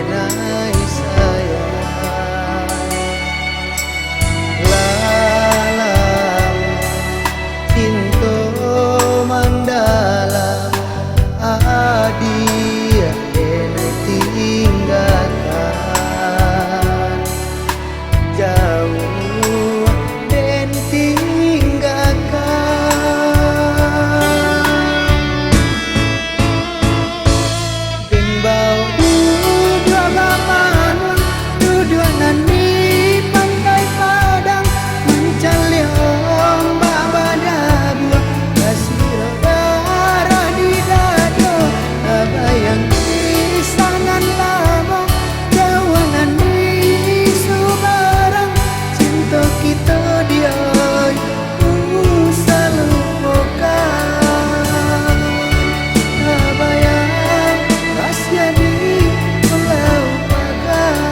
denai sayang lalang cinta mandalam adia denai tinggalkan jauh den tinggalkan den bau dua baman dua nani pantai padang mencali ombak badabua kasih darah di dado bayang kisangan lama jawanan di subarang cinta kita dia selalu pokang bayang rahasia di pulau pagai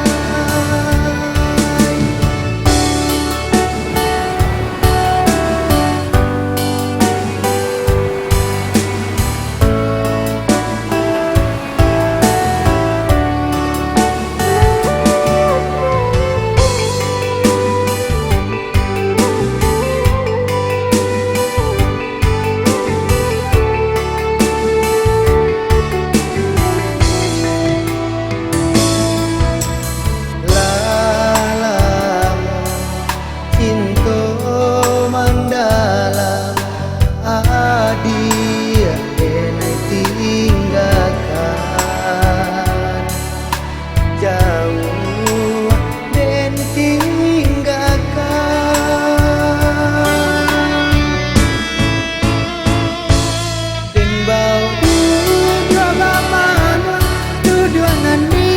lalang cinta mandalam adia denai tinggalkan jauh den tinggalkan den bau dua baman dua nani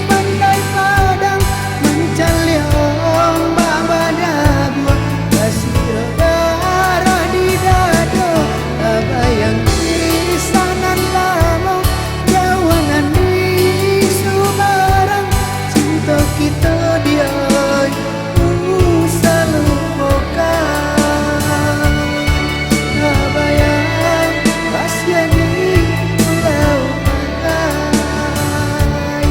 pantai padang mencali ombak badabua kasih darah di dado bayang kisangan lama jawanan di subarang cinta kita dia selalu pokang bayang rahasia di pulau pagai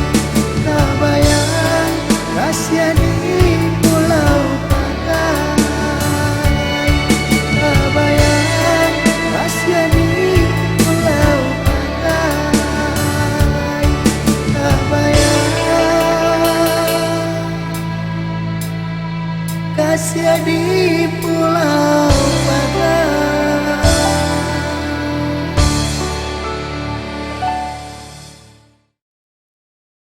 bayang rahasia di pulau pagai bayang rahasia di pulau pagai bayang rahasia di pulau